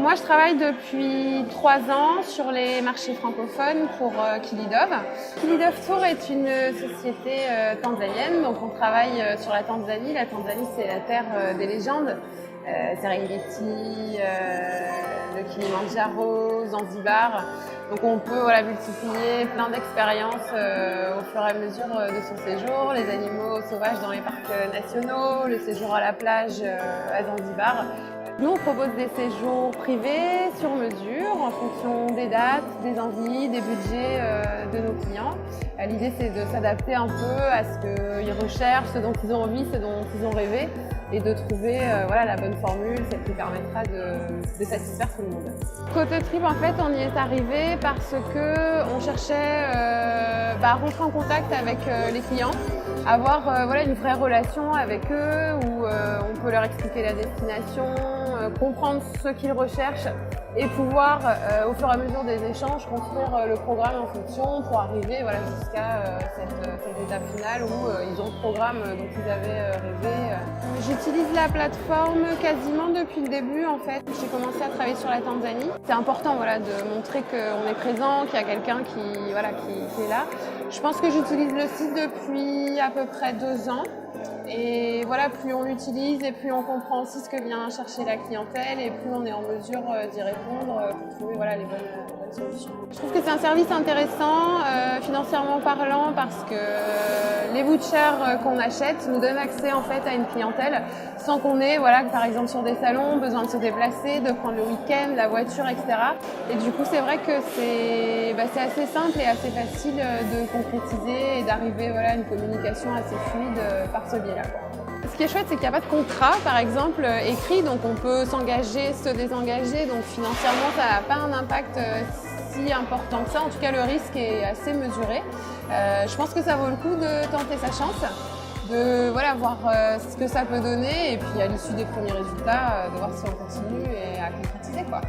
Moi, je travaille depuis 3 ans sur les marchés francophones pour Kilidov. Kilidov Tour est une société tanzanienne, donc on travaille sur la Tanzanie. La Tanzanie, c'est la terre des légendes. Serengeti, le Kilimandjaro, Zanzibar. Donc on peut multiplier plein d'expériences au fur et à mesure de son séjour, les animaux sauvages dans les parcs nationaux, le séjour à la plage à Zanzibar. Nous, on propose des séjours privés sur mesure en fonction des dates, des envies, des budgets de nos clients. L'idée, c'est de s'adapter un peu à ce qu'ils recherchent, ce dont ils ont envie, ce dont ils ont rêvé, et de trouver la bonne formule, celle qui permettra de satisfaire tout le monde. Côté trip, en fait, on y est arrivé parce qu'on cherchait à rentrer en contact avec les clients, avoir une vraie relation avec eux où on peut leur expliquer la destination, comprendre ce qu'ils recherchent et pouvoir, au fur et à mesure des échanges, construire le programme en fonction pour arriver jusqu'à cette étape finale où ils ont le programme dont ils avaient rêvé. J'utilise la plateforme quasiment depuis le début en fait. J'ai commencé à travailler sur la Tanzanie. C'est important de montrer qu'on est présent, qu'il y a quelqu'un qui est là. Je pense que j'utilise le site depuis à peu près 2 ans. Et plus on l'utilise et plus on comprend aussi ce que vient chercher la clientèle et plus on est en mesure d'y répondre pour trouver les bonnes solutions. Je trouve que c'est un service intéressant financièrement parlant parce que les vouchers qu'on achète nous donnent accès en fait à une clientèle sans qu'on ait par exemple sur des salons besoin de se déplacer, de prendre le week-end, la voiture, etc. Et du coup c'est vrai que c'est assez simple et assez facile de concrétiser et d'arriver à une communication assez fluide par ce biais-là. Ce qui est chouette, c'est qu'il n'y a pas de contrat, par exemple, écrit, donc on peut s'engager, se désengager, donc financièrement, ça n'a pas un impact si important que ça. En tout cas, le risque est assez mesuré. Je pense que ça vaut le coup de tenter sa chance, de voir ce que ça peut donner, et puis à l'issue des premiers résultats, de voir si on continue et à concrétiser, quoi.